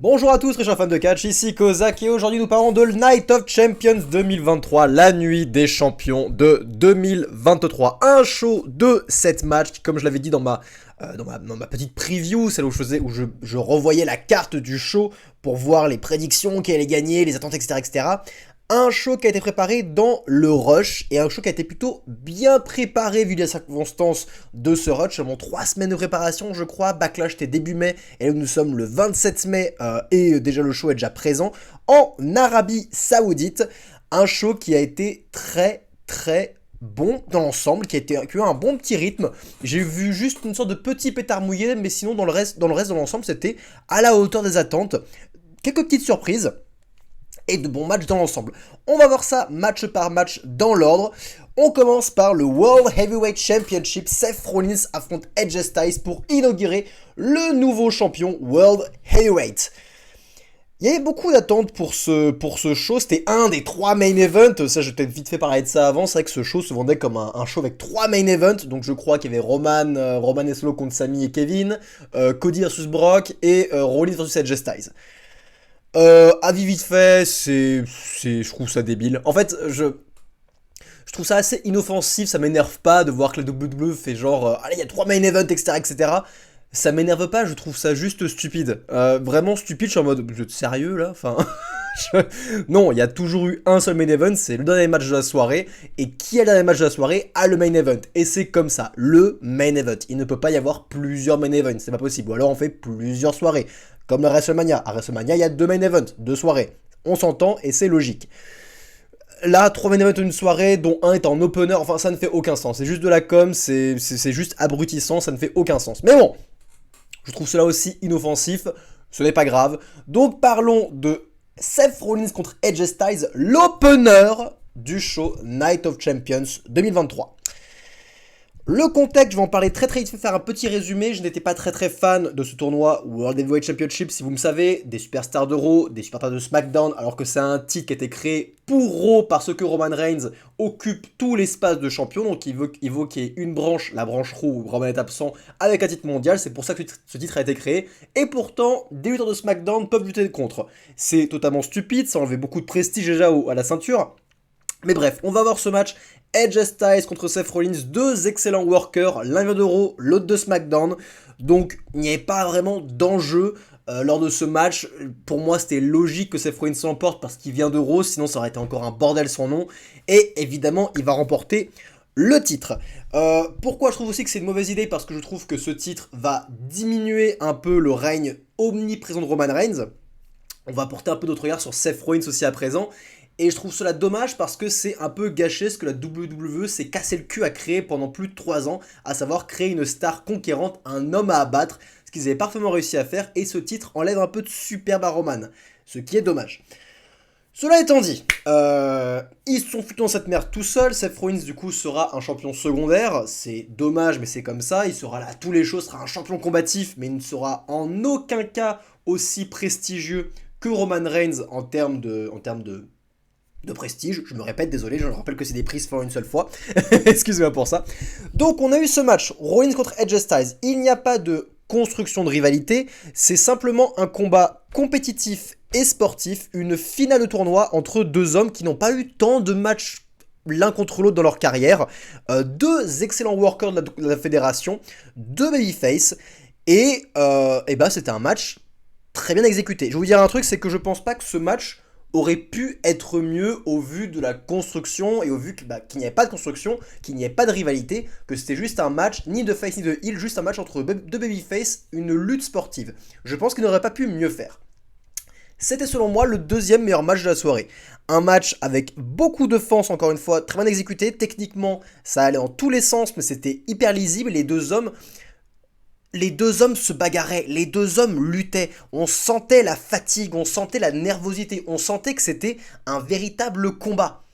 Bonjour à tous, très chers fans de catch, ici Kozak et aujourd'hui nous parlons de Night of Champions 2023, la nuit des champions de 2023. Un show de 7 matchs qui, comme je l'avais dit dans ma petite preview, celle où je revoyais la carte du show pour voir les prédictions, qui allait gagner, les attentes, etc., etc. Un show qui a été préparé dans le rush et un show qui a été plutôt bien préparé vu les circonstances de ce rush. Seulement 3 semaines de préparation, je crois. Backlash était début mai et là nous sommes le 27 mai et déjà le show est déjà présent en Arabie Saoudite. Un show qui a été très bon dans l'ensemble, qui a eu un bon petit rythme. J'ai vu juste une sorte de petit pétard mouillé, mais sinon dans le reste de l'ensemble c'était à la hauteur des attentes. Quelques petites surprises et de bons matchs dans l'ensemble. On va voir ça match par match dans l'ordre. On commence par le World Heavyweight Championship. Seth Rollins affronte AJ Styles pour inaugurer le nouveau champion World Heavyweight. Il y avait beaucoup d'attentes pour ce show, c'était un des 3 main events, ça je t'ai vite fait parler de ça avant, c'est vrai que ce show se vendait comme un show avec 3 main events, donc je crois qu'il y avait Roman et Solo contre Sami et Kevin, Cody vs Brock et Rollins vs AJ Styles. Avis vite fait, je trouve ça débile. En fait, je trouve ça assez inoffensif, ça m'énerve pas de voir que la WWE fait genre, allez, il y a 3 main events, etc., etc. Ça m'énerve pas, je trouve ça juste stupide. Vraiment stupide, je suis en mode, vous êtes sérieux là? Enfin, non, il y a toujours eu un seul main event, c'est le dernier match de la soirée, et qui a le dernier match de la soirée a le main event. Et c'est comme ça, le main event. Il ne peut pas y avoir plusieurs main events, c'est pas possible. Ou alors on fait plusieurs soirées, comme la WrestleMania. À WrestleMania, il y a 2 main events, 2 soirées. On s'entend et c'est logique. Là, 3 main events une soirée, dont un est en opener, enfin ça ne fait aucun sens. C'est juste de la com, c'est juste abrutissant, ça ne fait aucun sens. Mais bon, je trouve cela aussi inoffensif, ce n'est pas grave. Donc parlons de Seth Rollins contre AJ Styles, l'opener du show Night of Champions 2023. Le contexte, je vais en parler très vite, faire un petit résumé. Je n'étais pas très fan de ce tournoi World Heavyweight Championship, si vous me savez, des superstars de Raw, des superstars de SmackDown, alors que c'est un titre qui a été créé pour Raw parce que Roman Reigns occupe tout l'espace de champion, donc il veut qu'il y ait une branche, la branche Raw où Roman est absent, avec un titre mondial, c'est pour ça que ce titre a été créé, et pourtant, des lutteurs de SmackDown peuvent lutter contre. C'est totalement stupide, ça enlevait beaucoup de prestige déjà à la ceinture. Mais bref, on va voir ce match. AJ Styles contre Seth Rollins, 2 excellents workers, l'un vient de Raw, l'autre de SmackDown. Donc il n'y avait pas vraiment d'enjeu lors de ce match. Pour moi, c'était logique que Seth Rollins l'emporte parce qu'il vient de Raw, sinon ça aurait été encore un bordel son nom. Et évidemment, il va remporter le titre. Pourquoi je trouve aussi que c'est une mauvaise idée? Parce que je trouve que ce titre va diminuer un peu le règne omniprésent de Roman Reigns. On va porter un peu notre regard sur Seth Rollins aussi à présent. Et je trouve cela dommage parce que c'est un peu gâché ce que la WWE s'est cassé le cul à créer pendant plus de 3 ans, à savoir créer une star conquérante, un homme à abattre, ce qu'ils avaient parfaitement réussi à faire, et ce titre enlève un peu de superbe à Roman, ce qui est dommage. Cela étant dit, ils sont foutus dans cette merde tout seuls. Seth Rollins du coup sera un champion secondaire, c'est dommage mais c'est comme ça, il sera là à tous les shows, sera un champion combatif, mais il ne sera en aucun cas aussi prestigieux que Roman Reigns en termes de prestige, je me répète, désolé, je rappelle que c'est des prises pour une seule fois, excusez-moi pour ça. Donc on a eu ce match, Rollins contre AJ Styles, il n'y a pas de construction de rivalité, c'est simplement un combat compétitif et sportif, une finale de tournoi entre 2 hommes qui n'ont pas eu tant de matchs l'un contre l'autre dans leur carrière, 2 excellents workers de la fédération, 2 babyface, et bah c'était un match très bien exécuté. Je vais vous dire un truc, c'est que je pense pas que ce match aurait pu être mieux au vu de la construction et au vu qu'il n'y avait pas de construction, qu'il n'y avait pas de rivalité, que c'était juste un match ni de face ni de heel, juste un match entre 2 babyface, une lutte sportive. Je pense qu'il n'aurait pas pu mieux faire. C'était selon moi le 2e meilleur match de la soirée. Un match avec beaucoup de force, encore une fois, très bien exécuté. Techniquement, ça allait en tous les sens, mais c'était hyper lisible. Les deux hommes se bagarraient, les 2 hommes luttaient, on sentait la fatigue, on sentait la nervosité, on sentait que c'était un véritable combat.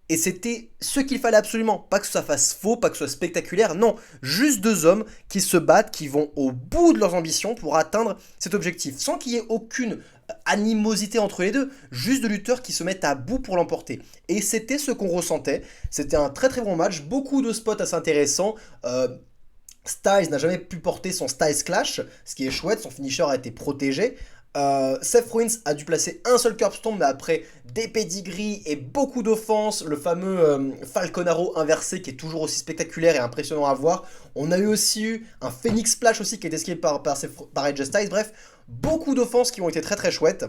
Et c'était ce qu'il fallait absolument, pas que ça fasse faux, pas que ce soit spectaculaire, non, juste 2 hommes qui se battent, qui vont au bout de leurs ambitions pour atteindre cet objectif, sans qu'il y ait aucune animosité entre les deux, juste 2 lutteurs qui se mettent à bout pour l'emporter. Et c'était ce qu'on ressentait, c'était un très bon match, beaucoup de spots assez intéressants, Styles n'a jamais pu porter son Styles Clash, ce qui est chouette, son finisher a été protégé. Seth Rollins a dû placer un seul curb stomp, mais après des pédigris et beaucoup d'offenses, le fameux Falcon Arrow inversé qui est toujours aussi spectaculaire et impressionnant à voir. On a aussi eu un Phoenix Splash aussi qui est esquivé par AJ Styles. Bref, beaucoup d'offenses qui ont été très très chouettes.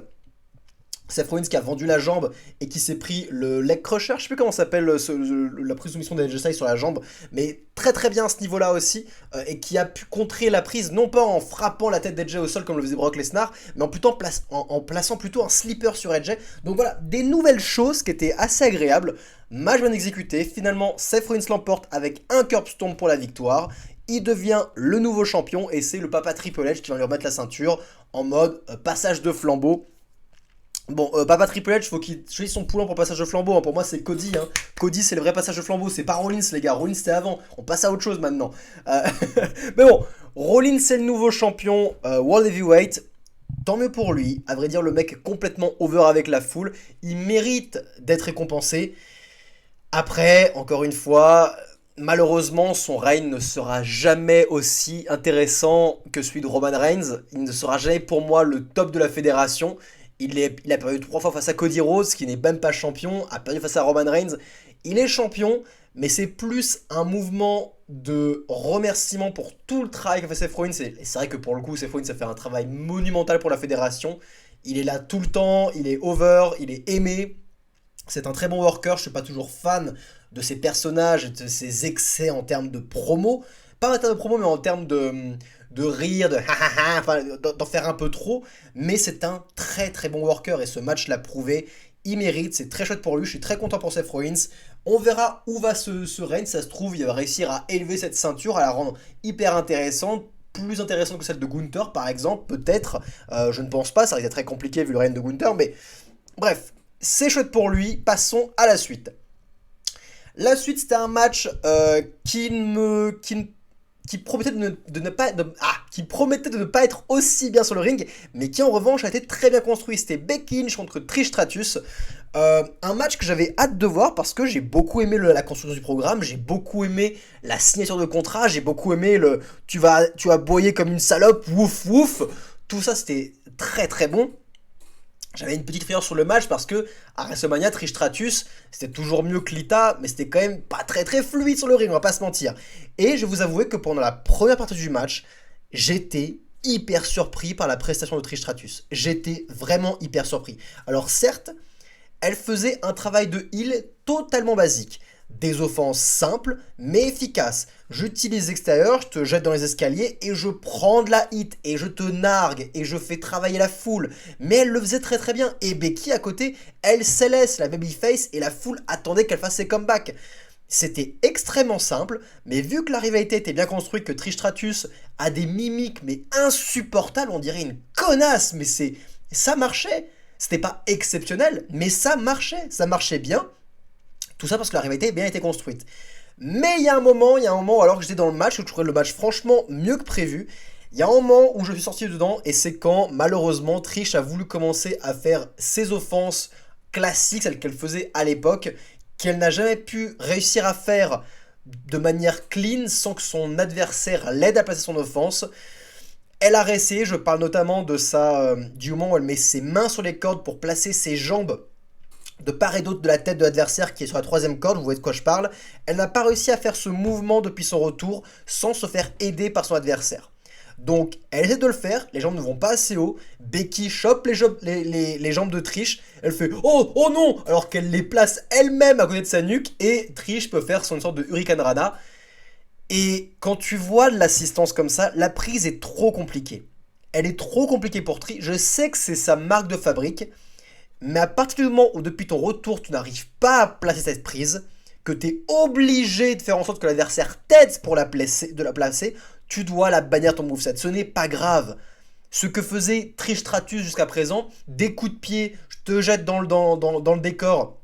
Seth Rollins qui a vendu la jambe et qui s'est pris le leg crusher, je sais plus comment ça s'appelle la prise de soumission d'AJ Styles sur la jambe, mais très très bien à ce niveau-là aussi, et qui a pu contrer la prise non pas en frappant la tête d'AJ au sol comme le faisait Brock Lesnar, mais en plaçant plutôt un slipper sur AJ. Donc voilà, des nouvelles choses qui étaient assez agréables, match bien exécuté. Finalement, Seth Rollins l'emporte avec un curb stomp pour la victoire. Il devient le nouveau champion et c'est le papa Triple H qui va lui remettre la ceinture en mode passage de flambeau. Bon, papa Triple H, faut qu'il choisisse son poulain pour le passage de flambeau. Hein. Pour moi, c'est Cody. Hein. Cody, c'est le vrai passage de flambeau. C'est pas Rollins, les gars. Rollins, c'était avant. On passe à autre chose maintenant. Mais bon, Rollins, c'est le nouveau champion World Heavyweight. Tant mieux pour lui. À vrai dire, le mec est complètement over avec la foule. Il mérite d'être récompensé. Après, encore une fois, malheureusement, son règne ne sera jamais aussi intéressant que celui de Roman Reigns. Il ne sera jamais pour moi le top de la fédération. Il a perdu 3 fois face à Cody Rhodes, qui n'est même pas champion, a perdu face à Roman Reigns. Il est champion, mais c'est plus un mouvement de remerciement pour tout le travail qu'a fait Seth Rollins. Et c'est vrai que pour le coup, Seth Rollins a fait un travail monumental pour la fédération. Il est là tout le temps, il est over, il est aimé. C'est un très bon worker, je suis pas toujours fan de ses personnages et de ses excès en termes de promo. Pas en termes de promo, mais en termes de rire, de ha ha ha, enfin d'en faire un peu trop. Mais c'est un très très bon worker et ce match l'a prouvé. Il mérite, c'est très chouette pour lui, je suis très content pour Seth Rollins. On verra où va ce règne, ça se trouve, il va réussir à élever cette ceinture, à la rendre hyper intéressante. Plus intéressante que celle de Gunther par exemple, peut-être. Je ne pense pas, ça risque d'être très compliqué vu le règne de Gunther, mais bref. C'est chouette pour lui, passons à la suite. La suite, c'était un match qui promettait qui promettait de ne pas être aussi bien sur le ring, mais qui en revanche a été très bien construit. C'était Becky Lynch contre Trish Stratus. Un match que j'avais hâte de voir parce que j'ai beaucoup aimé la construction du programme, j'ai beaucoup aimé la signature de contrat, j'ai beaucoup aimé le tu vas boyer comme une salope, wouf wouf. Tout ça, c'était très très bon. J'avais une petite frayeur sur le match parce que à WrestleMania, Trish Stratus, c'était toujours mieux que Lita, mais c'était quand même pas très très fluide sur le ring, on va pas se mentir. Et je vais vous avouer que pendant la première partie du match, j'étais hyper surpris par la prestation de Trish Stratus. J'étais vraiment hyper surpris. Alors certes, elle faisait un travail de heel totalement basique. Des offenses simples mais efficaces. J'utilise l'extérieur, je te jette dans les escaliers et je prends de la hit et je te nargue et je fais travailler la foule. Mais elle le faisait très très bien. Et Becky à côté, elle se laisse la babyface et la foule attendait qu'elle fasse ses comebacks. C'était extrêmement simple, mais vu que la rivalité était bien construite, que Trish Stratus a des mimiques mais insupportables, on dirait une connasse, mais ça marchait. C'était pas exceptionnel, mais ça marchait bien. Tout ça parce que la rivalité a bien été construite. Mais il y a un moment, alors que j'étais dans le match, où je trouvais le match franchement mieux que prévu. Il y a un moment où je suis sorti dedans, et c'est quand, malheureusement, Trish a voulu commencer à faire ses offenses classiques, celles qu'elle faisait à l'époque, qu'elle n'a jamais pu réussir à faire de manière clean sans que son adversaire l'aide à placer son offense. Elle a réessayé, je parle notamment du moment où elle met ses mains sur les cordes pour placer ses jambes de part et d'autre de la tête de l'adversaire qui est sur la troisième corde, vous voyez de quoi je parle. Elle n'a pas réussi à faire ce mouvement depuis son retour sans se faire aider par son adversaire. Donc elle essaie de le faire, les jambes ne vont pas assez haut, Becky chope les jambes de Trish, elle fait oh non, alors qu'elle les place elle-même à côté de sa nuque et Trish peut faire son sorte de Hurricane Rana. Et quand tu vois de l'assistance comme ça, la prise est trop compliquée. Elle est trop compliquée pour Trish, je sais que c'est sa marque de fabrique, mais à partir du moment où depuis ton retour tu n'arrives pas à placer cette prise, que tu es obligé de faire en sorte que l'adversaire t'aide pour la placer, tu dois la bannir ton moveset. Ce n'est pas grave. Ce que faisait Trish Stratus jusqu'à présent, des coups de pied, je te jette dans le décor,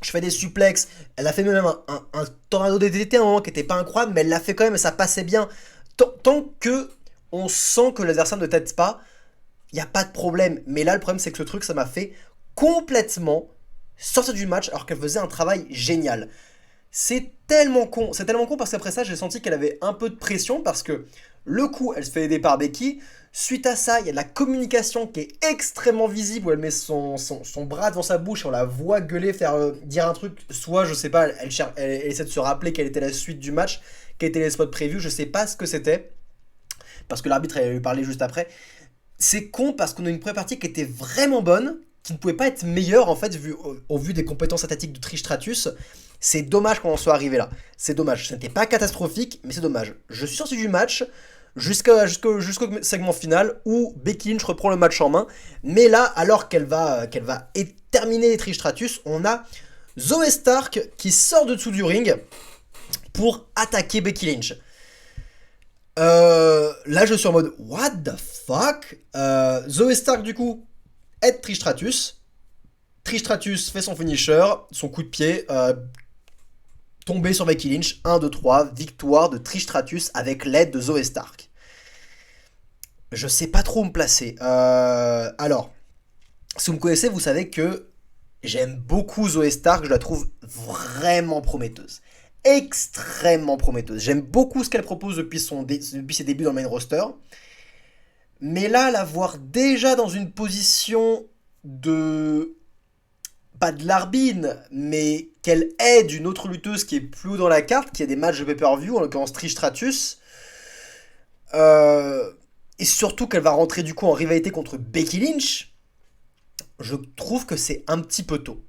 je fais des suplexes, elle a fait même un tornado DDT à un moment qui n'était pas incroyable, mais elle l'a fait quand même et ça passait bien. Tant que on sent que l'adversaire ne t'aide pas, il n'y a pas de problème. Mais là, le problème, c'est que ce truc, ça m'a fait complètement sortir du match alors qu'elle faisait un travail génial. C'est tellement con parce qu'après ça j'ai senti qu'elle avait un peu de pression parce que le coup elle se fait aider par Becky, Suite à ça, il y a de la communication qui est extrêmement visible, où elle met son bras devant sa bouche et on la voit gueuler, dire un truc. Soit, je sais pas, elle essaie de se rappeler quelle était la suite du match, quels étaient les spots prévus, je sais pas ce que c'était, parce que l'arbitre allait lui parler juste après. C'est con parce qu'on a une première partie qui était vraiment bonne, qui ne pouvait pas être meilleure en fait, au vu des compétences athlétiques de Trish Stratus. C'est dommage qu'on en soit arrivé là. C'est dommage. Ce n'était pas catastrophique, mais c'est dommage. Je suis sorti du match jusqu'au segment final où Becky Lynch reprend le match en main. Mais là, alors qu'elle va terminer les Trish Stratus, on a Zoey Stark qui sort de dessous du ring pour attaquer Becky Lynch. Là, je suis en mode what the fuck. Zoey Stark, du coup, aide Trish Stratus. Trish Stratus fait son finisher, son coup de pied, tombé sur Becky Lynch. 1, 2, 3, victoire de Trish Stratus avec l'aide de Zoey Stark. Je sais pas trop où me placer. Alors, si vous me connaissez, vous savez que j'aime beaucoup Zoey Stark, je la trouve vraiment prometteuse. Extrêmement prometteuse. J'aime beaucoup ce qu'elle propose depuis ses débuts dans le main roster. Mais là, la voir déjà dans une position de... pas de Larbine, mais qu'elle aide une autre lutteuse qui est plus haut dans la carte, qui a des matchs de pay-per-view, en l'occurrence Trish Stratus. Et surtout qu'elle va rentrer du coup en rivalité contre Becky Lynch. Je trouve que c'est un petit peu tôt.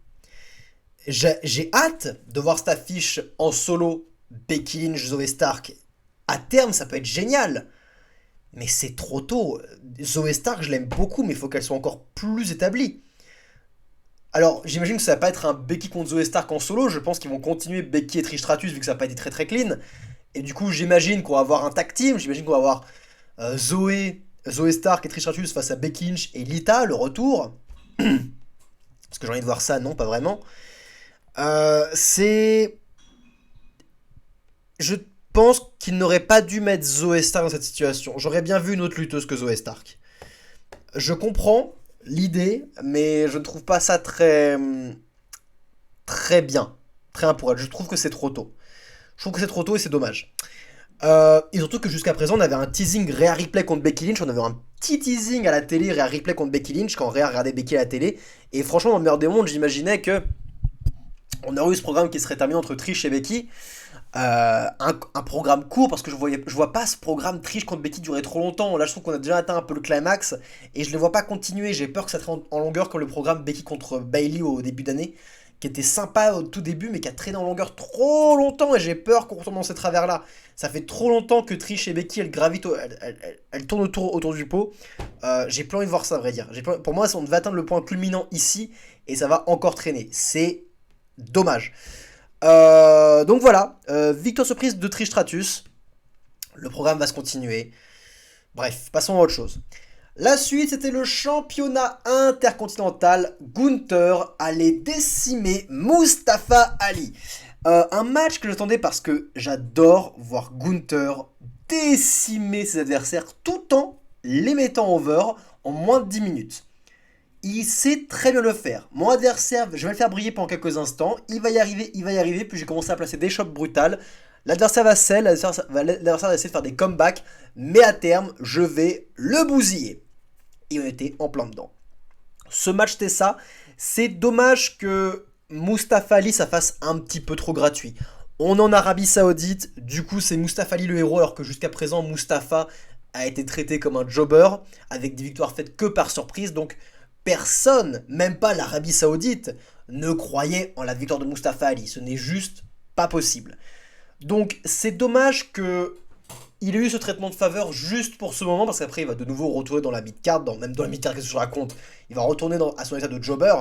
J'ai hâte de voir cette affiche en solo, Becky Lynch, Zoey Stark. À terme, ça peut être génial. Mais c'est trop tôt. Zoey Stark, je l'aime beaucoup, mais il faut qu'elle soit encore plus établie. Alors, j'imagine que ça va pas être un Becky contre Zoey Stark en solo. Je pense qu'ils vont continuer Becky et Trish Stratus, vu que ça va pas été très très clean. Et du coup, j'imagine qu'on va avoir un tag team. J'imagine qu'on va avoir Zoey Stark et Trish Stratus face à Becky Lynch et Lita, le retour. Parce que j'ai envie de voir ça, non, pas vraiment. Je pense qu'il n'aurait pas dû mettre Zoey Stark dans cette situation. J'aurais bien vu une autre lutteuse que Zoey Stark. Je comprends l'idée, mais je ne trouve pas ça très bien. Très bien pour elle. Je trouve que c'est trop tôt. Je trouve que c'est trop tôt et c'est dommage. Et surtout que jusqu'à présent, on avait un teasing Rhea Ripley contre Becky Lynch. On avait un petit teasing à la télé, Rhea Ripley contre Becky Lynch, quand Rhea regardait Becky à la télé. Et franchement, dans le meilleur des mondes, j'imaginais que on aurait eu ce programme qui serait terminé entre Trish et Becky. Un programme court, parce que je vois pas ce programme Trish contre Becky durer trop longtemps. Là, je trouve qu'on a déjà atteint un peu le climax et je les vois pas continuer. J'ai peur que ça traîne en longueur comme le programme Becky contre Bayley au début d'année, qui était sympa au tout début, mais qui a traîné en longueur trop longtemps. Et j'ai peur qu'on retombe dans ces travers-là. Ça fait trop longtemps que Trish et Becky elles gravitent, elles tournent autour du pot. J'ai plus envie de voir ça, à vrai dire. Pour moi, on devait atteindre le point culminant ici et ça va encore traîner. C'est dommage. Donc voilà, victoire surprise de Trish Stratus. Le programme va se continuer. Bref, passons à autre chose. La suite, c'était le championnat intercontinental. Gunther allait décimer Mustafa Ali. Un match que j'attendais parce que j'adore voir Gunther décimer ses adversaires tout en les mettant over en moins de 10 minutes. Il sait très bien le faire. Mon adversaire, je vais le faire briller pendant quelques instants. Il va y arriver. Puis j'ai commencé à placer des chops brutales. L'adversaire va essayer de faire des comebacks. Mais à terme, je vais le bousiller. Et on était en plein dedans. Ce match, c'était ça. C'est dommage que Mustafa Ali, ça fasse un petit peu trop gratuit. On est en Arabie Saoudite. Du coup, c'est Mustafa Ali le héros. Alors que jusqu'à présent, Mustafa a été traité comme un jobber. Avec des victoires faites que par surprise. Donc... personne, même pas l'Arabie Saoudite, ne croyait en la victoire de Mustafa Ali. Ce n'est juste pas possible. Donc c'est dommage que il ait eu ce traitement de faveur juste pour ce moment, parce qu'après il va de nouveau retourner dans la mid-card, même dans la mid-card, qu'est-ce que je raconte, il va retourner à son état de jobber.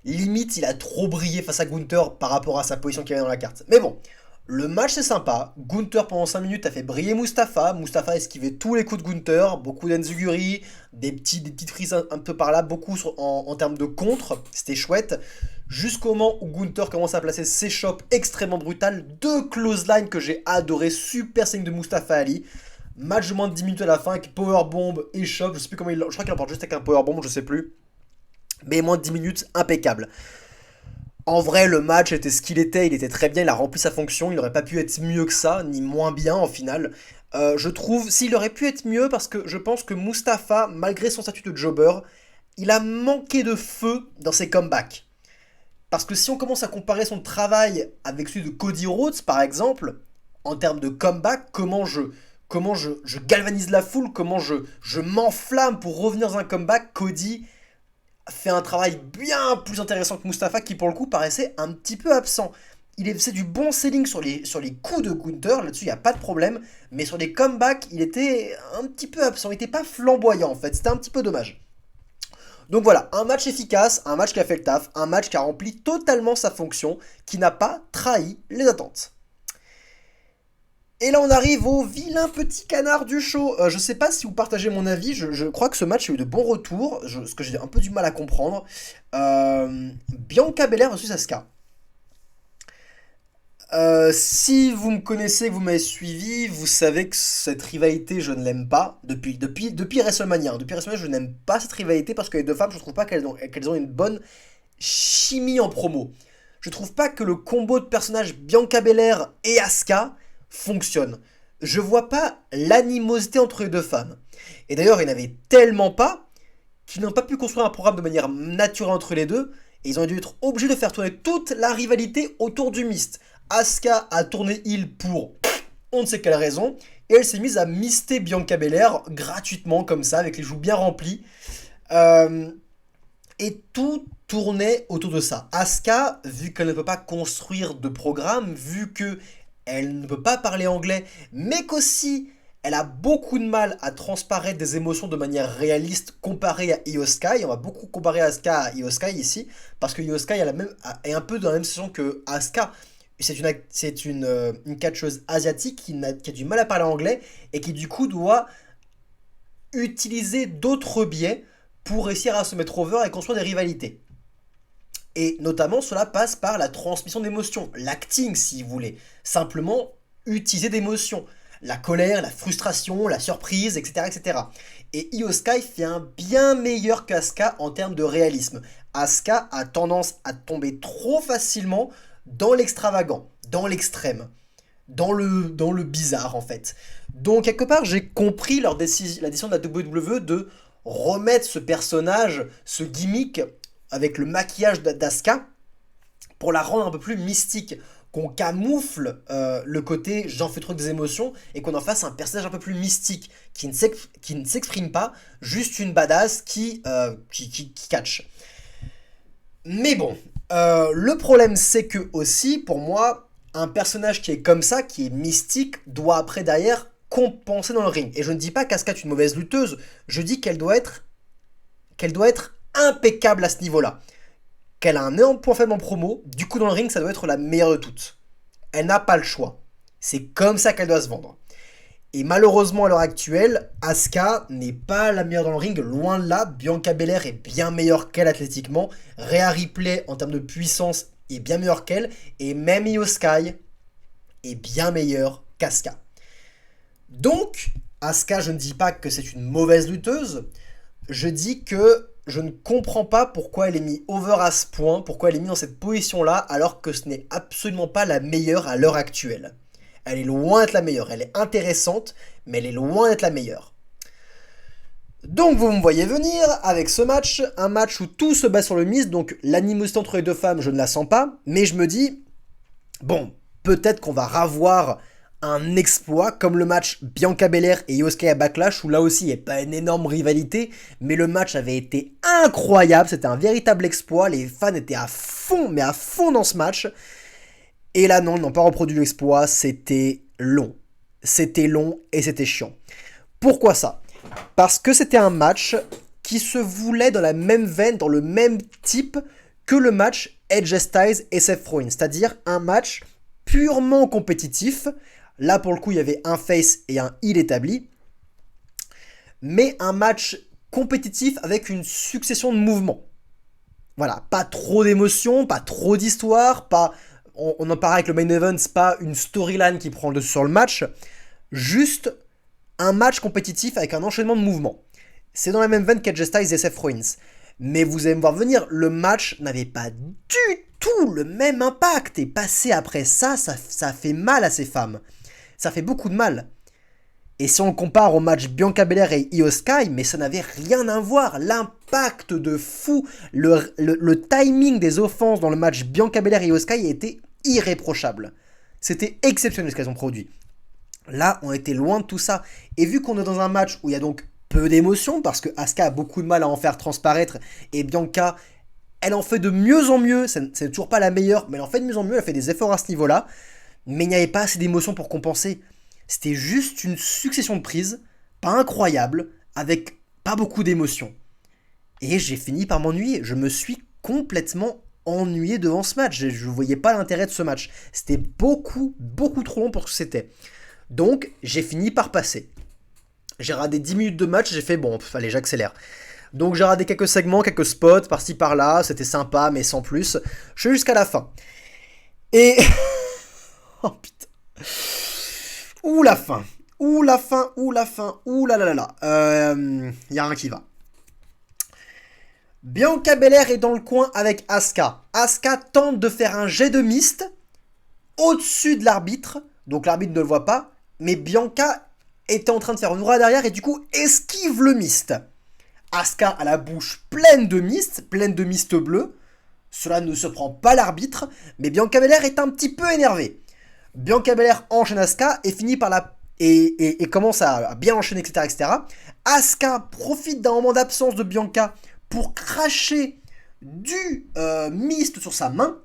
Limite, il a trop brillé face à Gunther par rapport à sa position qu'il avait dans la carte. Mais bon, le match c'est sympa. Gunther pendant 5 minutes a fait briller Mustafa. Mustafa a esquivé tous les coups de Gunther. Beaucoup d'enzuguri, des petites frises un peu par là. Beaucoup en termes de contre. C'était chouette. Jusqu'au moment où Gunther commence à placer ses chops extrêmement brutales. 2 clotheslines que j'ai adoré. Super signe de Mustafa Ali. Match de moins de 10 minutes à la fin avec powerbomb et chop. Je sais plus comment je crois qu'il emporte juste avec un powerbomb, je sais plus. Mais moins de 10 minutes, impeccable. En vrai, le match était ce qu'il était, il était très bien, il a rempli sa fonction, il n'aurait pas pu être mieux que ça, ni moins bien en finale. Je trouve s'il aurait pu être mieux parce que je pense que Mustafa, malgré son statut de jobber, il a manqué de feu dans ses comebacks. Parce que si on commence à comparer son travail avec celui de Cody Rhodes, par exemple, en termes de comeback, comment je galvanise la foule, comment je m'enflamme pour revenir dans un comeback, Cody fait un travail bien plus intéressant que Mustafa qui pour le coup paraissait un petit peu absent. Il faisait du bon selling sur les coups de Gunther, là-dessus il n'y a pas de problème, mais sur les comebacks il était un petit peu absent, il n'était pas flamboyant en fait, c'était un petit peu dommage. Donc voilà, un match efficace, un match qui a fait le taf, un match qui a rempli totalement sa fonction, qui n'a pas trahi les attentes. Et là on arrive au vilain petit canard du show. Je sais pas si vous partagez mon avis, je crois que ce match a eu de bons retours, ce que j'ai un peu du mal à comprendre. Bianca Belair versus Asuka. Si vous me connaissez, que vous m'avez suivi, vous savez que cette rivalité, je ne l'aime pas depuis WrestleMania. Depuis WrestleMania, je n'aime pas cette rivalité parce que les deux femmes, je trouve pas qu'elles ont une bonne chimie en promo. Je trouve pas que le combo de personnages Bianca Belair et Asuka fonctionne. Je vois pas l'animosité entre les deux femmes. Et d'ailleurs, il n'y en avait tellement pas qu'ils n'ont pas pu construire un programme de manière naturelle entre les deux. Et ils ont dû être obligés de faire tourner toute la rivalité autour du Mist. Asuka a tourné heel pour on ne sait quelle raison. Et elle s'est mise à mister Bianca Belair gratuitement comme ça, avec les joues bien remplies. Et tout tournait autour de ça. Asuka, vu qu'elle ne peut pas construire de programme, vu que elle ne peut pas parler anglais, mais qu'aussi elle a beaucoup de mal à transparaître des émotions de manière réaliste comparée à Io Sky. On va beaucoup comparer Asuka à Io Sky ici, parce que Io Sky est un peu dans la même situation que Asuka. C'est une catcheuse asiatique qui a du mal à parler anglais et qui du coup doit utiliser d'autres biais pour réussir à se mettre over et construire des rivalités. Et notamment, cela passe par la transmission d'émotions, l'acting si vous voulez. Simplement, utiliser d'émotions. La colère, la frustration, la surprise, etc. etc. Et Io Sky fait un bien meilleur qu'Asuka en termes de réalisme. Asuka a tendance à tomber trop facilement dans l'extravagant, dans l'extrême, dans le bizarre en fait. Donc quelque part, j'ai compris la décision de la WWE de remettre ce personnage, ce gimmick avec le maquillage d'Asuka pour la rendre un peu plus mystique, qu'on camoufle le côté j'en fais trop des émotions et qu'on en fasse un personnage un peu plus mystique qui ne s'exprime pas, juste une badass qui catch. Mais bon, le problème c'est que aussi pour moi un personnage qui est comme ça, qui est mystique, doit après derrière compenser dans le ring. Et je ne dis pas qu'Asuka est une mauvaise lutteuse, je dis qu'elle doit être impeccable à ce niveau-là. Qu'elle a un énorme point faible en promo, du coup dans le ring ça doit être la meilleure de toutes. Elle n'a pas le choix. C'est comme ça qu'elle doit se vendre. Et malheureusement à l'heure actuelle, Asuka n'est pas la meilleure dans le ring, loin de là. Bianca Belair est bien meilleure qu'elle athlétiquement. Rhea Ripley en termes de puissance est bien meilleure qu'elle. Et même Io Sky est bien meilleure qu'Asuka. Donc, Asuka, je ne dis pas que c'est une mauvaise lutteuse. Je dis que je ne comprends pas pourquoi elle est mise over à ce point, pourquoi elle est mise dans cette position-là, alors que ce n'est absolument pas la meilleure à l'heure actuelle. Elle est loin d'être la meilleure, elle est intéressante, mais elle est loin d'être la meilleure. Donc vous me voyez venir avec ce match, un match où tout se base sur le Miz, donc l'animosité entre les deux femmes, je ne la sens pas, mais je me dis, bon, peut-être qu'on va revoir un exploit comme le match Bianca Belair et Io Sky à Backlash où là aussi il n'y a pas une énorme rivalité mais le match avait été incroyable, c'était un véritable exploit, les fans étaient à fond, mais à fond dans ce match et là non, ils n'ont pas reproduit l'exploit, c'était long et c'était chiant. Pourquoi ça? Parce que c'était un match qui se voulait dans la même veine, dans le même type que le match AJ Styles et Seth Rollins, c'est-à-dire un match purement compétitif. Là, pour le coup, il y avait un face et un heel établi. Mais un match compétitif avec une succession de mouvements. Voilà, pas trop d'émotions, pas trop d'histoire, on en parlait avec le main event, c'est pas une storyline qui prend le dessus sur le match. Juste un match compétitif avec un enchaînement de mouvements. C'est dans la même veine qu'AJ Styles et Seth Rollins. Mais vous allez me voir venir, le match n'avait pas du tout le même impact. Et passer après ça, ça fait mal à ces femmes. Ça fait beaucoup de mal. Et si on compare au match Bianca Belair et Io Sky, mais ça n'avait rien à voir. L'impact de fou, le timing des offenses dans le match Bianca Belair et Io Sky était irréprochable. C'était exceptionnel ce qu'elles ont produit. Là, on était loin de tout ça. Et vu qu'on est dans un match où il y a donc peu d'émotions, parce que Asuka a beaucoup de mal à en faire transparaître, et Bianca, elle en fait de mieux en mieux, c'est toujours pas la meilleure, mais elle en fait de mieux en mieux, elle fait des efforts à ce niveau-là, mais il n'y avait pas assez d'émotions pour compenser. C'était juste une succession de prises, pas incroyable, avec pas beaucoup d'émotions. Et j'ai fini par m'ennuyer. Je me suis complètement ennuyé devant ce match. Je ne voyais pas l'intérêt de ce match. C'était beaucoup, beaucoup trop long pour ce que c'était. Donc, j'ai fini par passer. J'ai radé 10 minutes de match, j'ai fait bon, allez, j'accélère. Donc, j'ai radé quelques segments, quelques spots, par-ci par-là. C'était sympa, mais sans plus. Je suis jusqu'à la fin. Et. Oh putain. Ouh la fin. Ouh la fin, ouh la fin, ouh là là là là. Y a rien qui va. Bianca Belair est dans le coin avec Asuka. Asuka tente de faire un jet de mist au-dessus de l'arbitre. Donc l'arbitre ne le voit pas. Mais Bianca était en train de faire une roue derrière et du coup esquive le mist. Asuka a la bouche pleine de mist bleu. Cela ne surprend pas l'arbitre. Mais Bianca Belair est un petit peu énervée. Bianca Belair enchaîne Asuka et finit par la... Et commence à bien enchaîner, etc., etc. Asuka profite d'un moment d'absence de Bianca pour cracher du mist sur sa main.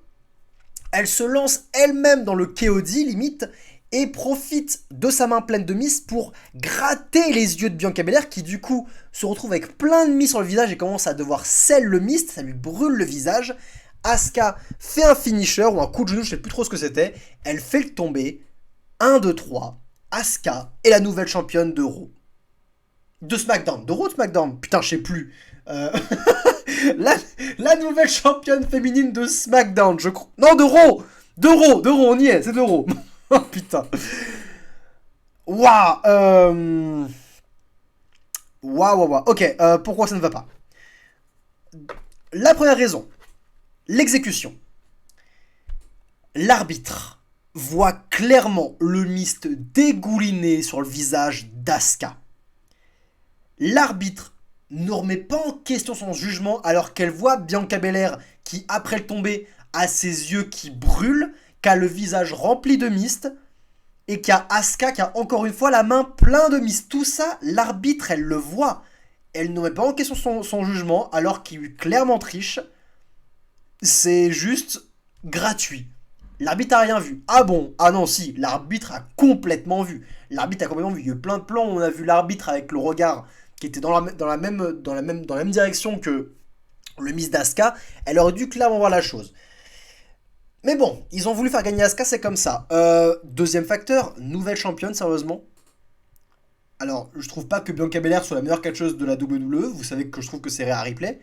Elle se lance elle-même dans le KOD limite et profite de sa main pleine de mist pour gratter les yeux de Bianca Belair qui du coup se retrouve avec plein de mist sur le visage et commence à devoir sceller le mist, ça lui brûle le visage. Asuka fait un finisher ou un coup de genou, je sais plus trop ce que c'était. Elle fait le tomber. 1, 2, 3. Asuka est la nouvelle championne de Raw. De SmackDown. De Raw de SmackDown. Putain, je sais plus. La nouvelle championne féminine de SmackDown, je crois. Non, de Raw. De Raw, on y est, c'est de Raw. Oh putain. Waouh. Waouh. Ok, pourquoi ça ne va pas? La première raison. L'exécution. L'arbitre voit clairement le mist dégouliner sur le visage d'Asuka. L'arbitre ne remet pas en question son jugement alors qu'elle voit Bianca Belair qui, après le tomber, a ses yeux qui brûlent, qui a le visage rempli de mist et qui a Asuka qui a encore une fois la main pleine de mist. Tout ça, l'arbitre, elle le voit. Elle ne remet pas en question son jugement alors qu'il clairement triche. C'est juste gratuit. L'arbitre a rien vu. Ah bon? Ah non, si, l'arbitre a complètement vu. L'arbitre a complètement vu. Il y a eu plein de plans où on a vu l'arbitre avec le regard qui était dans la même direction que le Miss d'Asuka. Elle aurait dû clairement voir la chose. Mais bon, ils ont voulu faire gagner Asuka, c'est comme ça. Deuxième facteur, nouvelle championne, sérieusement. Alors, je trouve pas que Bianca Belair soit la meilleure catcheuse de la WWE. Vous savez que je trouve que c'est Rhea Ripley.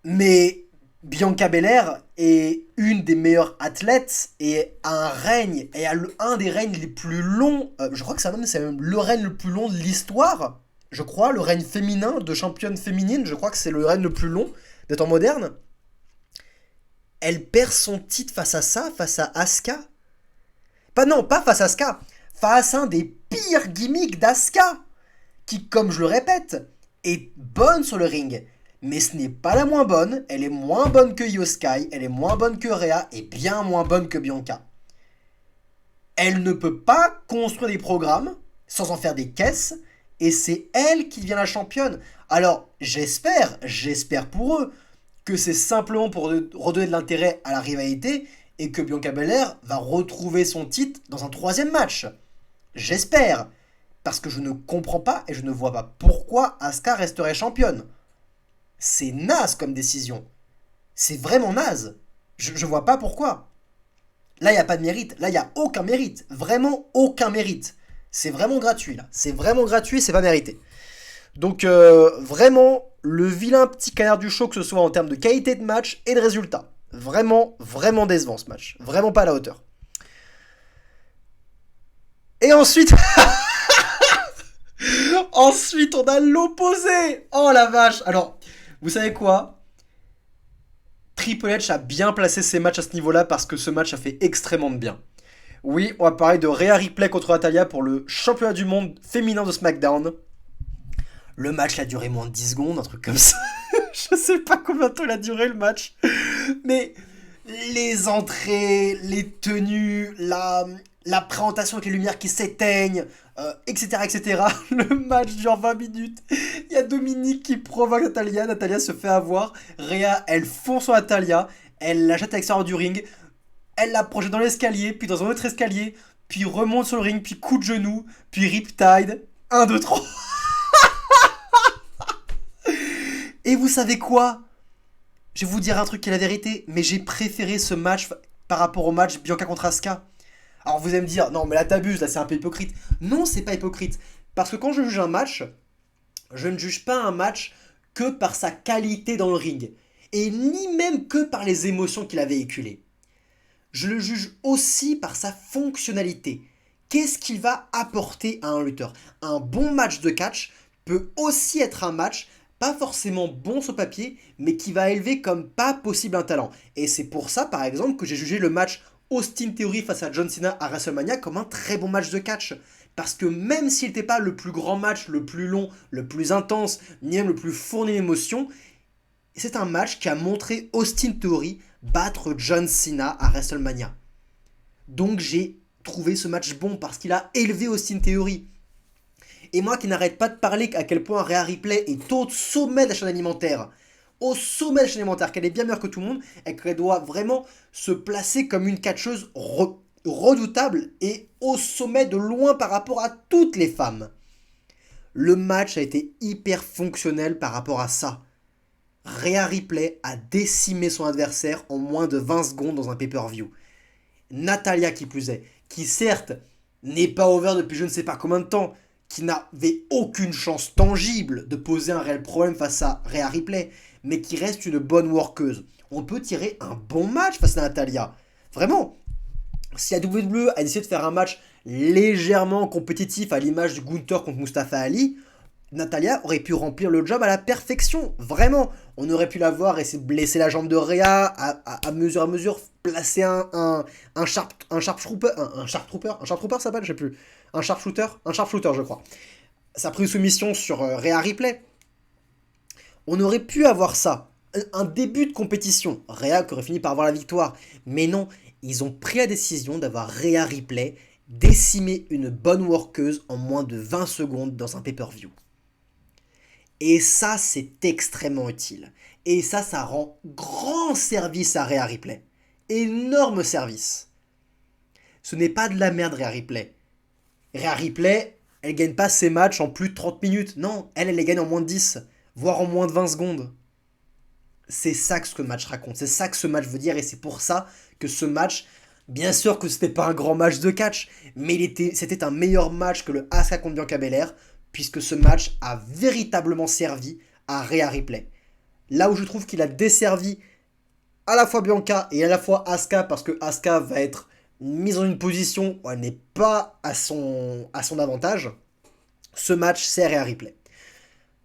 Mais Bianca Belair est une des meilleures athlètes et a un règne, et a un des règnes les plus longs, je crois que c'est même le règne le plus long de l'histoire, je crois, le règne féminin de championne féminine, je crois que c'est le règne le plus long des temps modernes. Elle perd son titre face à ça, face à Asuka. Pas face à Asuka, face à un des pires gimmicks d'Asuka, qui, comme je le répète, est bonne sur le ring. Mais ce n'est pas la moins bonne, elle est moins bonne que Io Sky, elle est moins bonne que Rhea et bien moins bonne que Bianca. Elle ne peut pas construire des programmes sans en faire des caisses et c'est elle qui devient la championne. Alors j'espère pour eux que c'est simplement pour redonner de l'intérêt à la rivalité et que Bianca Belair va retrouver son titre dans un troisième match. J'espère, parce que je ne comprends pas et je ne vois pas pourquoi Asuka resterait championne. C'est naze comme décision. C'est vraiment naze. Je vois pas pourquoi. Là, il n'y a pas de mérite. Là, il n'y a aucun mérite. Vraiment aucun mérite. C'est vraiment gratuit, là. C'est vraiment gratuit, c'est pas mérité. Donc, vraiment, le vilain petit canard du show, que ce soit en termes de qualité de match et de résultats. Vraiment, vraiment décevant, ce match. Vraiment pas à la hauteur. Et ensuite... Ensuite, on a l'opposé. Oh la vache. Alors... Vous savez quoi? Triple H a bien placé ses matchs à ce niveau-là parce que ce match a fait extrêmement de bien. Oui, on va parler de Rhea Ripley contre Natalya pour le championnat du monde féminin de SmackDown. Le match a duré moins de 10 secondes, un truc comme ça. Je sais pas combien de temps il a duré le match. Mais les entrées, les tenues, la présentation avec les lumières qui s'éteignent, etc., etc. Le match dure 20 minutes. Il y a Dominique qui provoque Natalya. Natalya se fait avoir. Rhea, elle fonce sur Natalya. Elle la jette à l'extérieur du ring. Elle la projette dans l'escalier, puis dans un autre escalier, puis remonte sur le ring, puis coup de genou, puis Riptide. 1, 2, 3. Et vous savez quoi? Je vais vous dire un truc qui est la vérité, mais j'ai préféré ce match par rapport au match Bianca contre Asuka. Alors vous allez me dire, non mais là t'abuses, là c'est un peu hypocrite. Non, c'est pas hypocrite. Parce que quand je juge un match, je ne juge pas un match que par sa qualité dans le ring. Et ni même que par les émotions qu'il a véhiculées. Je le juge aussi par sa fonctionnalité. Qu'est-ce qu'il va apporter à un lutteur? Un bon match de catch peut aussi être un match pas forcément bon sur papier, mais qui va élever comme pas possible un talent. Et c'est pour ça, par exemple, que j'ai jugé le match Austin Theory face à John Cena à WrestleMania comme un très bon match de catch. Parce que même s'il n'était pas le plus grand match, le plus long, le plus intense, ni même le plus fourni d'émotions, c'est un match qui a montré Austin Theory battre John Cena à WrestleMania. Donc j'ai trouvé ce match bon parce qu'il a élevé Austin Theory. Et moi qui n'arrête pas de parler à quel point Rhea Ripley est au sommet de la chaîne alimentaire, au sommet de la chaîne alimentaire, qu'elle est bien meilleure que tout le monde et qu'elle doit vraiment se placer comme une catcheuse redoutable et au sommet de loin par rapport à toutes les femmes. Le match a été hyper fonctionnel par rapport à ça. Rhea Ripley a décimé son adversaire en moins de 20 secondes dans un pay-per-view. Natalya qui plus est, qui certes n'est pas over depuis je ne sais pas combien de temps, qui n'avait aucune chance tangible de poser un réel problème face à Rhea Ripley, mais qui reste une bonne workeuse. On peut tirer un bon match face à Natalya. Vraiment, si la WWE a décidé de faire un match légèrement compétitif à l'image du Gunther contre Mustafa Ali, Natalya aurait pu remplir le job à la perfection. Vraiment, on aurait pu la voir essayer de blesser la jambe de Rhea à mesure, placer un sharpshooter, un sharptrooper, ça s'appelle, je sais plus. Un sharpshooter, je crois. Ça a pris une soumission sur Rhea Ripley. On aurait pu avoir ça. Un début de compétition. Rhea qui aurait fini par avoir la victoire. Mais non, ils ont pris la décision d'avoir Rhea Ripley décimer une bonne workeuse en moins de 20 secondes dans un pay-per-view. Et ça, c'est extrêmement utile. Et ça rend grand service à Rhea Ripley. Énorme service. Ce n'est pas de la merde, Rhea Ripley. Rhea Ripley, elle gagne pas ses matchs en plus de 30 minutes. Non, elle les gagne en moins de 10, voire en moins de 20 secondes. C'est ça que ce match raconte. C'est ça que ce match veut dire. Et c'est pour ça que ce match, bien sûr que c'était pas un grand match de catch, mais c'était un meilleur match que le Asuka contre Bianca Belair, puisque ce match a véritablement servi à Rhea Ripley. Là où je trouve qu'il a desservi à la fois Bianca et à la fois Asuka, parce que Asuka va être mise dans une position où elle n'est pas à son avantage, ce match sert Rhea Ripley.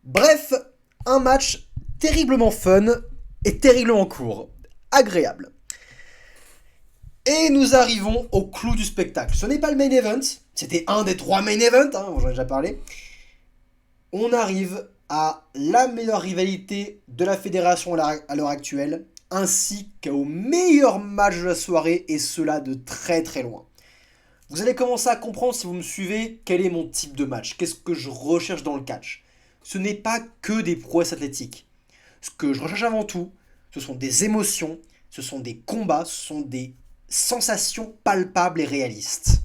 Bref, un match terriblement fun et terriblement court. Agréable. Et nous arrivons au clou du spectacle. Ce n'est pas le main event, c'était un des 3 main events, j'en ai déjà parlé. On arrive à la meilleure rivalité de la fédération à l'heure actuelle, ainsi qu'au meilleur match de la soirée, et cela de très très loin. Vous allez commencer à comprendre, si vous me suivez, quel est mon type de match, qu'est-ce que je recherche dans le catch. Ce n'est pas que des prouesses athlétiques. Ce que je recherche avant tout, ce sont des émotions, ce sont des combats, ce sont des sensations palpables et réalistes.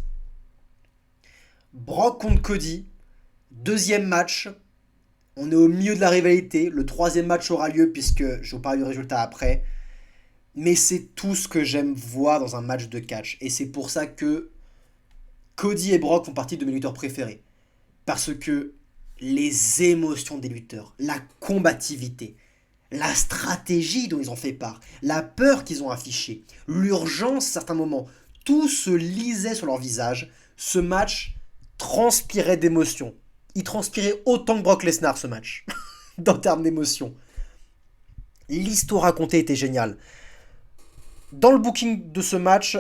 Brock contre Cody, deuxième match. On est au milieu de la rivalité. Le troisième match aura lieu puisque je vous parle du résultat après. Mais c'est tout ce que j'aime voir dans un match de catch. Et c'est pour ça que Cody et Brock font partie de mes lutteurs préférés. Parce que les émotions des lutteurs, la combativité, la stratégie dont ils ont fait part, la peur qu'ils ont affichée, l'urgence à certains moments, tout se lisait sur leur visage. Ce match transpirait d'émotion. Il transpirait autant que Brock Lesnar, ce match, dans termes d'émotion. L'histoire racontée était géniale. Dans le booking de ce match,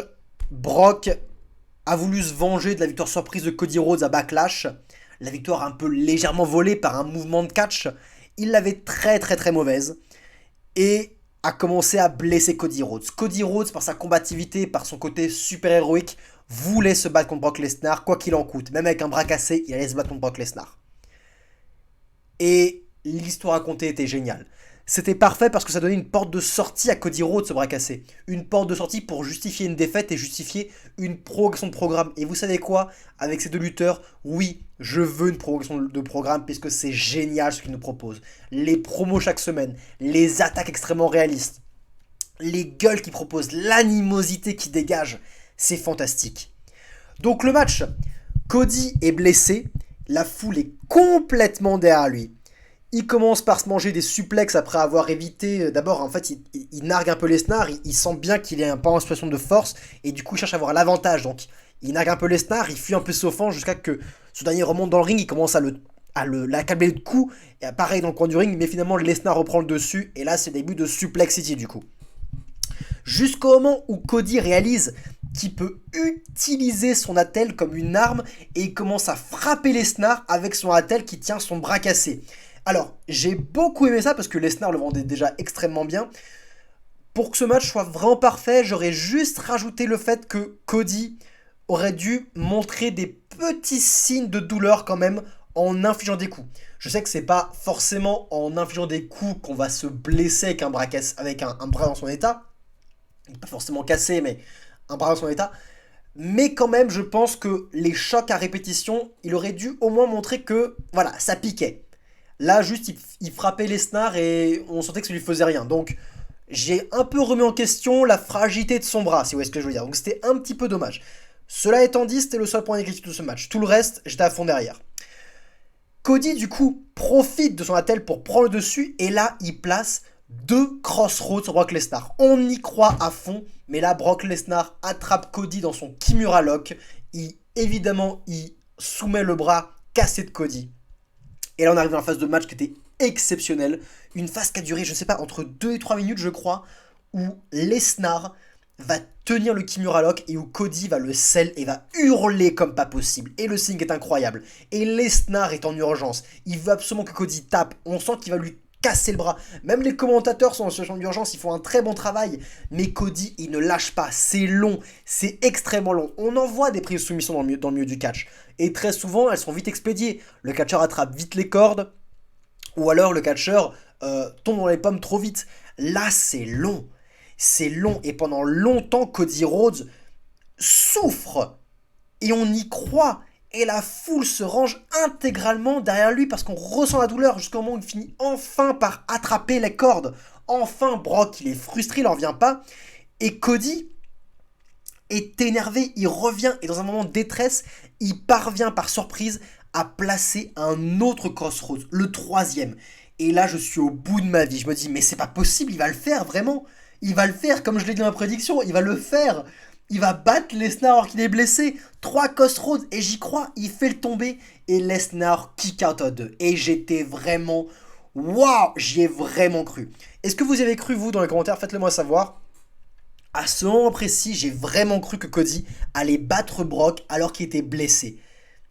Brock a voulu se venger de la victoire surprise de Cody Rhodes à Backlash, la victoire un peu légèrement volée par un mouvement de catch. Il l'avait très mauvaise et a commencé à blesser Cody Rhodes. Cody Rhodes, par sa combativité, par son côté super héroïque, voulait se battre contre Brock Lesnar, quoi qu'il en coûte. Même avec un bras cassé, il allait se battre contre Brock Lesnar. Et l'histoire racontée était géniale. C'était parfait parce que ça donnait une porte de sortie à Cody Rhodes, ce bras cassé. Une porte de sortie pour justifier une défaite et justifier une progression de programme. Et vous savez quoi? Avec ces deux lutteurs, oui, je veux une progression de programme puisque c'est génial ce qu'ils nous proposent. Les promos chaque semaine, les attaques extrêmement réalistes, les gueules qu'ils proposent, l'animosité qu'ils dégagent, c'est fantastique. Donc le match, Cody est blessé, la foule est complètement derrière lui. Il commence par se manger des suplexes après avoir évité. D'abord, en fait, il nargue un peu Lesnar. Il sent bien qu'il est un peu en situation de force. Et du coup, il cherche à avoir l'avantage. Donc, il nargue un peu Lesnar. Il fuit un peu s'offend jusqu'à que ce dernier remonte dans le ring. Il commence à l'accabler de coups. Et pareil dans le coin du ring. Mais finalement, Lesnar reprend le dessus. Et là, c'est le début de Suplex City du coup. Jusqu'au moment où Cody réalise qu'il peut utiliser son attel comme une arme. Et il commence à frapper Lesnar avec son attel qui tient son bras cassé. Alors, j'ai beaucoup aimé ça parce que Lesnar le vendait déjà extrêmement bien. Pour que ce match soit vraiment parfait, j'aurais juste rajouté le fait que Cody aurait dû montrer des petits signes de douleur quand même en infligeant des coups. Je sais que c'est pas forcément en infligeant des coups qu'on va se blesser avec un bras, un bras dans son état. Pas forcément cassé, mais un bras dans son état. Mais quand même, je pense que les chocs à répétition, il aurait dû au moins montrer que, voilà, ça piquait. Là, juste, il frappait Lesnar et on sentait que ça lui faisait rien. Donc, j'ai un peu remis en question la fragilité de son bras, si vous voyez ce que je veux dire. Donc, c'était un petit peu dommage. Cela étant dit, c'était le seul point négatif de ce match. Tout le reste, j'étais à fond derrière. Cody, du coup, profite de son attel pour prendre le dessus. Et là, il place 2 crossroads sur Brock Lesnar. On y croit à fond. Mais là, Brock Lesnar attrape Cody dans son Kimura Lock. Évidemment, il soumet le bras cassé de Cody. Et là, on arrive dans la phase de match qui était exceptionnelle. Une phase qui a duré, je sais pas, entre 2 et 3 minutes, je crois, où Lesnar va tenir le Kimura Lock et où Cody va le sell et va hurler comme pas possible. Et le signe est incroyable. Et Lesnar est en urgence. Il veut absolument que Cody tape. On sent qu'il va lui casser le bras. Même les commentateurs sont en situation d'urgence, ils font un très bon travail. Mais Cody, il ne lâche pas. C'est long, c'est extrêmement long. On en voit des prises de soumission dans le milieu du catch. Et très souvent, elles sont vite expédiées. Le catcheur attrape vite les cordes. Ou alors le catcheur tombe dans les pommes trop vite. Là, c'est long. C'est long. Et pendant longtemps, Cody Rhodes souffre. Et on y croit. Et la foule se range intégralement derrière lui parce qu'on ressent la douleur jusqu'au moment où il finit enfin par attraper les cordes. Enfin, Brock, il est frustré, il n'en revient pas. Et Cody est énervé, il revient et dans un moment de détresse, il parvient par surprise à placer un autre crossroads, le 3e. Et là, je suis au bout de ma vie. Je me dis, mais c'est pas possible, il va le faire, vraiment. Il va le faire, comme je l'ai dit dans ma prédiction, il va le faire. Il va battre Lesnar alors qu'il est blessé. 3 crossroads et j'y crois, il fait le tomber. Et Lesnar kick out à 2. Et j'étais vraiment... Waouh, j'y ai vraiment cru. Est-ce que vous y avez cru, vous, dans les commentaires? Faites-le moi savoir. À ce moment précis, j'ai vraiment cru que Cody allait battre Brock alors qu'il était blessé.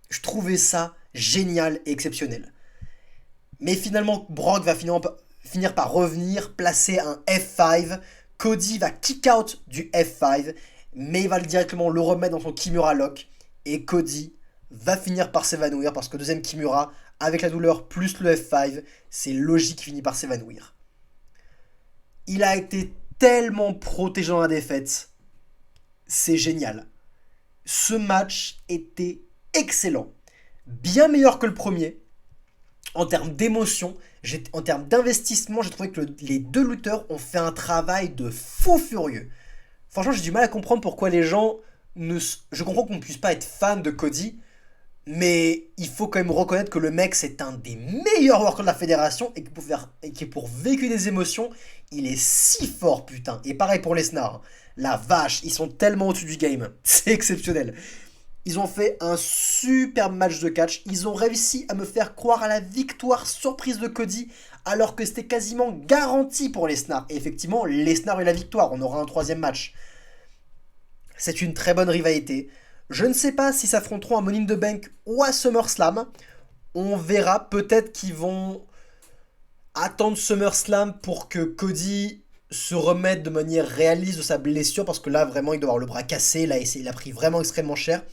Je trouvais ça génial et exceptionnel. Mais finalement, Brock va finir par revenir, placer un F5. Cody va kick out du F5, mais il va directement le remettre dans son Kimura Lock. Et Cody va finir par s'évanouir parce que deuxième Kimura, avec la douleur plus le F5, c'est logique qu'il finit par s'évanouir. Il a été tellement protégé dans la défaite. C'est génial. Ce match était excellent. Bien meilleur que le premier. En termes d'émotion, en termes d'investissement, j'ai trouvé que les deux lutteurs ont fait un travail de fou furieux. Franchement, j'ai du mal à comprendre pourquoi les gens Je comprends qu'on ne puisse pas être fan de Cody, mais il faut quand même reconnaître que le mec, c'est un des meilleurs workers de la fédération et que pour véhiculer des émotions, il est si fort, putain. Et pareil pour Lesnar. La vache, ils sont tellement au-dessus du game. C'est exceptionnel. Ils ont fait un super match de catch. Ils ont réussi à me faire croire à la victoire surprise de Cody, alors que c'était quasiment garanti pour Lesnar. Et effectivement, Lesnar a eu la victoire. On aura un troisième match. C'est une très bonne rivalité. Je ne sais pas si s'affronteront à Money in the Bank ou à SummerSlam. On verra, peut-être qu'ils vont attendre SummerSlam pour que Cody se remette de manière réaliste de sa blessure, parce que là vraiment il doit avoir le bras cassé, là il a pris vraiment extrêmement cher.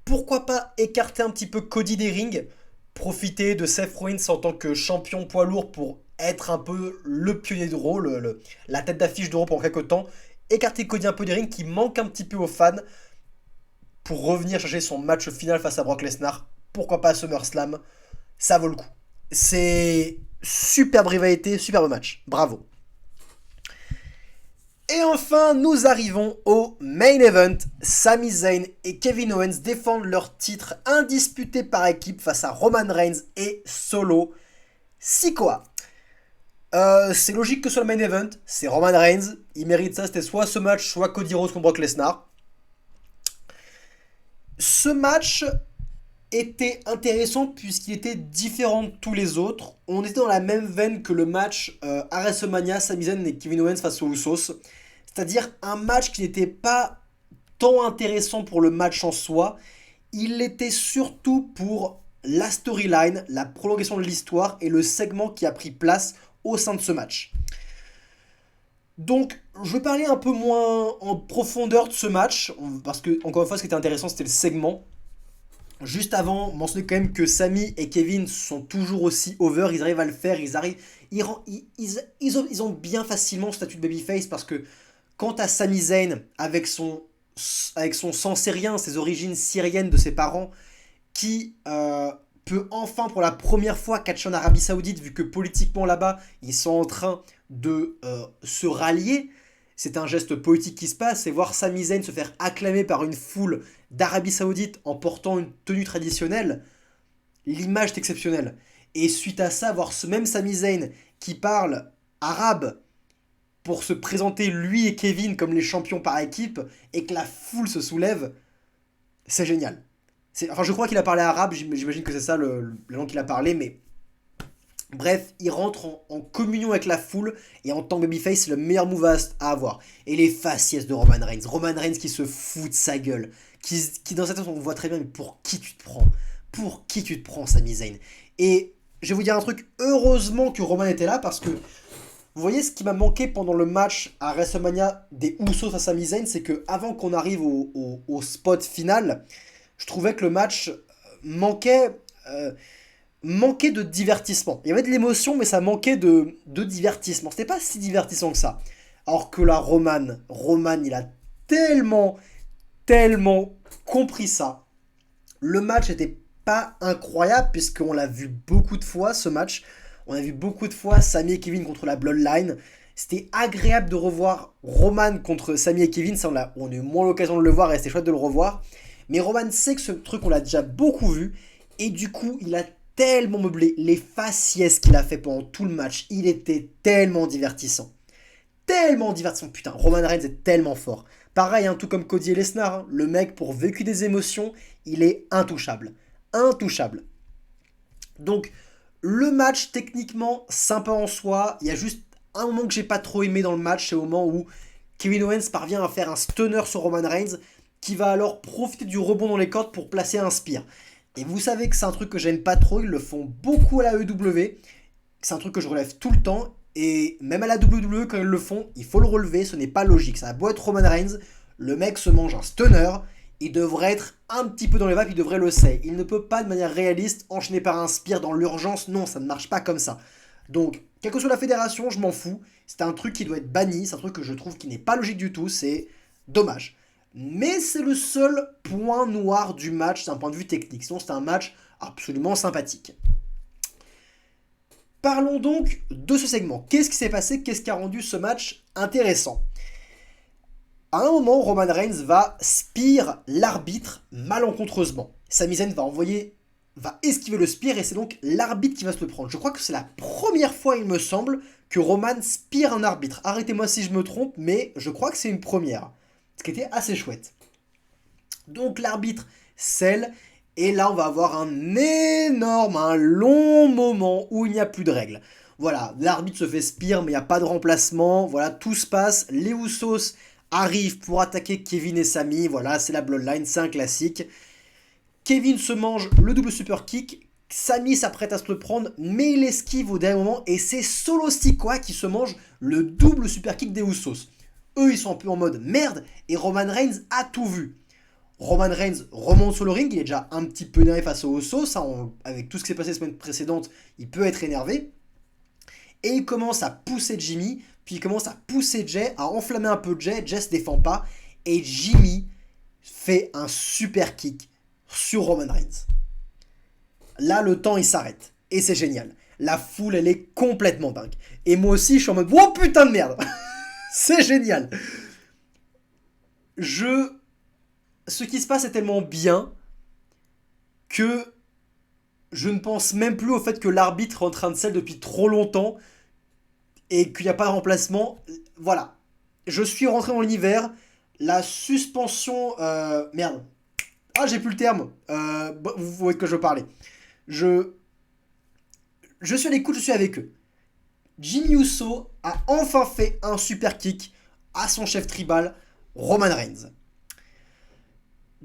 Pourquoi pas écarter un petit peu Cody des rings, profiter de Seth Rollins en tant que champion poids lourd pour être un peu le pionnier de Raw, la tête d'affiche de Raw pendant quelques temps, écarter Cody un peu des rings qui manque un petit peu aux fans pour revenir chercher son match final face à Brock Lesnar. Pourquoi pas SummerSlam, ça vaut le coup. C'est superbe rivalité, superbe match, bravo. Et enfin, nous arrivons au main event. Sami Zayn et Kevin Owens défendent leur titre indisputé par équipe face à Roman Reigns et Solo Sikoa. C'est logique que ce soit le main event, c'est Roman Reigns, il mérite ça, c'était soit ce match, soit Cody Rhodes contre Brock Lesnar. Ce match était intéressant puisqu'il était différent de tous les autres. On était dans la même veine que le match à WrestleMania, Sami Zayn et Kevin Owens face aux Usos. C'est-à-dire un match qui n'était pas tant intéressant pour le match en soi. Il l'était surtout pour la storyline, la prolongation de l'histoire et le segment qui a pris place au sein de ce match. Donc, je vais parler un peu moins en profondeur de ce match, parce que, encore une fois, ce qui était intéressant, c'était le segment. Juste avant, mentionner quand même que Sami et Kevin sont toujours aussi over, ils arrivent à le faire, ils ont bien facilement le statut de babyface, parce que quant à Sami Zayn, avec son sang syrien, ses origines syriennes de ses parents, qui peut enfin pour la première fois catcher en Arabie Saoudite, vu que politiquement là-bas, ils sont en train de se rallier. C'est un geste politique qui se passe, et voir Sami Zayn se faire acclamer par une foule d'Arabie Saoudite en portant une tenue traditionnelle, l'image est exceptionnelle. Et suite à ça, voir ce même Sami Zayn qui parle arabe pour se présenter lui et Kevin comme les champions par équipe, et que la foule se soulève, c'est génial. Enfin, je crois qu'il a parlé arabe, j'imagine que c'est ça la langue qu'il a parlé, mais bref, il rentre en communion avec la foule, et en tant que babyface, c'est le meilleur move à avoir. Et les faciès de Roman Reigns. Roman Reigns qui se fout de sa gueule. Qui dans cette tête, on voit très bien, mais pour qui tu te prends? Pour qui tu te prends, Sami Zayn? Et je vais vous dire un truc, heureusement que Roman était là, parce que vous voyez ce qui m'a manqué pendant le match à WrestleMania des Usos à Sami Zayn, c'est que avant qu'on arrive au spot final, je trouvais que le match manquait de divertissement. Il y avait de l'émotion, mais ça manquait de divertissement. C'était pas si divertissant que ça. Alors que là, Roman, il a tellement, tellement compris ça. Le match n'était pas incroyable, puisqu'on l'a vu beaucoup de fois, ce match. On a vu beaucoup de fois Sami et Kevin contre la Bloodline. C'était agréable de revoir Roman contre Sami et Kevin. Ça, on a eu moins l'occasion de le voir, et c'était chouette de le revoir. Mais Roman sait que ce truc, on l'a déjà beaucoup vu. Et du coup, il a tellement meublé. Les faciès qu'il a fait pendant tout le match, il était tellement divertissant. Tellement divertissant. Putain, Roman Reigns est tellement fort. Pareil, tout comme Cody et Lesnar. Le mec, pour vécu des émotions, il est intouchable. Intouchable. Donc, le match, techniquement, sympa en soi. Il y a juste un moment que j'ai pas trop aimé dans le match. C'est au moment où Kevin Owens parvient à faire un stunner sur Roman Reigns, qui va alors profiter du rebond dans les cordes pour placer un spear. Et vous savez que c'est un truc que j'aime pas trop, ils le font beaucoup à la EW, c'est un truc que je relève tout le temps, et même à la WWE quand ils le font, il faut le relever, ce n'est pas logique. Ça a beau être Roman Reigns, le mec se mange un stunner, il devrait être un petit peu dans les vapes, il devrait le sait. Il ne peut pas de manière réaliste enchaîner par un spear dans l'urgence, non, ça ne marche pas comme ça. Donc, quelle que soit la fédération, je m'en fous, c'est un truc qui doit être banni, c'est un truc que je trouve qui n'est pas logique du tout, c'est dommage. Mais c'est le seul point noir du match d'un point de vue technique. Sinon, c'est un match absolument sympathique. Parlons donc de ce segment. Qu'est-ce qui s'est passé? Qu'est-ce qui a rendu ce match intéressant? À un moment, Roman Reigns va spear l'arbitre malencontreusement. Sami Zayn va esquiver le spear, et c'est donc l'arbitre qui va se le prendre. Je crois que c'est la première fois, il me semble, que Roman spear un arbitre. Arrêtez-moi si je me trompe, mais je crois que c'est une première. Ce qui était assez chouette. Donc l'arbitre scelle, et là on va avoir un long moment où il n'y a plus de règles. Voilà, l'arbitre se fait spear, mais il n'y a pas de remplacement. Voilà, tout se passe. Les Usos arrive pour attaquer Kevin et Sami. Voilà, c'est la Bloodline, c'est un classique. Kevin se mange le double super kick. Sami s'apprête à se le prendre, mais il esquive au dernier moment. Et c'est Solo Sikoa qui se mange le double super kick des Usos. Eux, ils sont un peu en mode merde. Et Roman Reigns a tout vu. Roman Reigns remonte sur le ring. Il est déjà un petit peu énervé face aux Usos. Ça, avec tout ce qui s'est passé la semaine précédente, il peut être énervé. Et il commence à pousser Jimmy. Puis il commence à pousser Jay, à enflammer un peu Jay. Jay se défend pas. Et Jimmy fait un super kick sur Roman Reigns. Là, le temps, il s'arrête. Et c'est génial. La foule, elle est complètement dingue. Et moi aussi, je suis en mode, oh putain de merde. C'est génial. Ce qui se passe est tellement bien que je ne pense même plus au fait que l'arbitre est en train de sell depuis trop longtemps et qu'il n'y a pas de remplacement. Voilà. Je suis rentré dans l'univers. La suspension... merde. Ah, j'ai plus le terme. Vous voyez de quoi je veux parler. Je suis à l'écoute, je suis avec eux. Jimmy Uso a enfin fait un super kick à son chef tribal, Roman Reigns.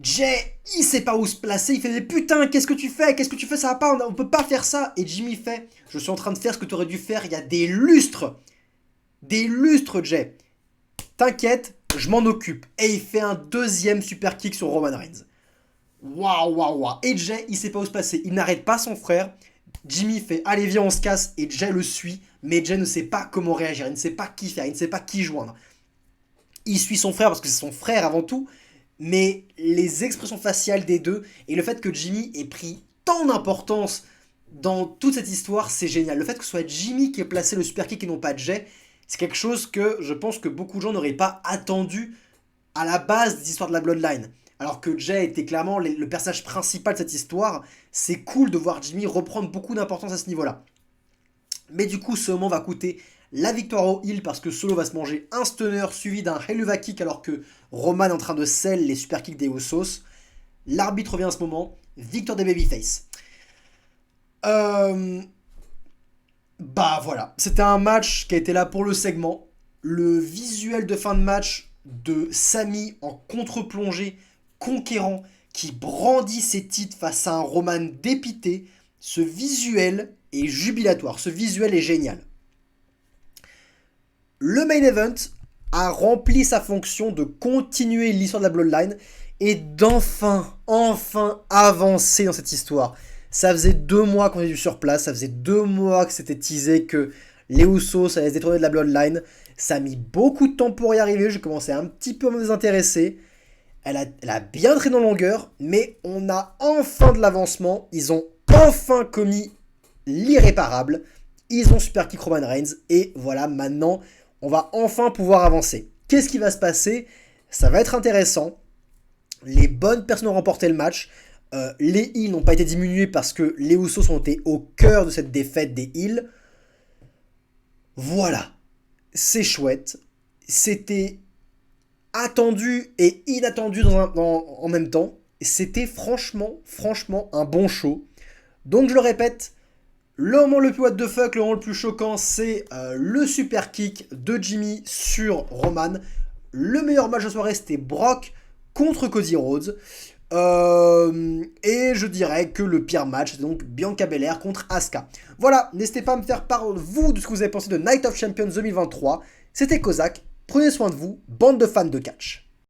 Jay, il sait pas où se placer, il fait des putain, qu'est-ce que tu fais, ça va pas, on peut pas faire ça. Et Jimmy fait, je suis en train de faire ce que tu aurais dû faire il y a des lustres, Jay. T'inquiète, je m'en occupe. Et il fait un deuxième super kick sur Roman Reigns. Waouh. Et Jay, il sait pas où se placer, il n'arrête pas son frère. Jimmy fait, allez viens on se casse, et Jay le suit. Mais Jay ne sait pas comment réagir, il ne sait pas qui faire, il ne sait pas qui joindre. Il suit son frère parce que c'est son frère avant tout. Mais les expressions faciales des deux et le fait que Jimmy ait pris tant d'importance dans toute cette histoire, c'est génial. Le fait que ce soit Jimmy qui ait placé le super kick et non pas Jay, c'est quelque chose que je pense que beaucoup de gens n'auraient pas attendu à la base des histoires de la Bloodline. Alors que Jay était clairement le personnage principal de cette histoire, c'est cool de voir Jimmy reprendre beaucoup d'importance à ce niveau-là. Mais du coup, ce moment va coûter la victoire au heel parce que Solo va se manger un stunner suivi d'un Helluva Kick alors que Roman est en train de sell les super kicks des Usos. L'arbitre revient à ce moment, victoire des Babyface. Bah voilà, c'était un match qui a été là pour le segment. Le visuel de fin de match de Sami en contre-plongée, conquérant, qui brandit ses titres face à un Roman dépité. Ce visuel est jubilatoire, ce visuel est génial. Le main event a rempli sa fonction de continuer l'histoire de la Bloodline et d'enfin avancer dans cette histoire. Ça faisait 2 mois qu'on était sur place, ça faisait 2 mois que c'était teasé que les Usos allaient se détourner de la Bloodline. Ça a mis beaucoup de temps pour y arriver, j'ai commencé un petit peu à me désintéresser. Elle a bien traîné en longueur, mais on a enfin de l'avancement. Ils ont enfin commis l'irréparable. Ils ont super kick Roman Reigns et voilà, maintenant on va enfin pouvoir avancer. Qu'est-ce qui va se passer? Ça va être intéressant. Les bonnes personnes ont remporté le match. Les heels n'ont pas été diminués parce que les Usos ont été au cœur de cette défaite des heels. Voilà. C'est chouette. C'était attendu et inattendu en même temps. C'était franchement un bon show. Donc je le répète, le moment le plus what the fuck, le moment le plus choquant, c'est le super kick de Jimmy sur Roman. Le meilleur match de soirée, c'était Brock contre Cody Rhodes. Et je dirais que le pire match, c'est donc Bianca Belair contre Asuka. Voilà, n'hésitez pas à me faire part, vous, de ce que vous avez pensé de Night of Champions 2023. C'était Kozak, prenez soin de vous, bande de fans de catch.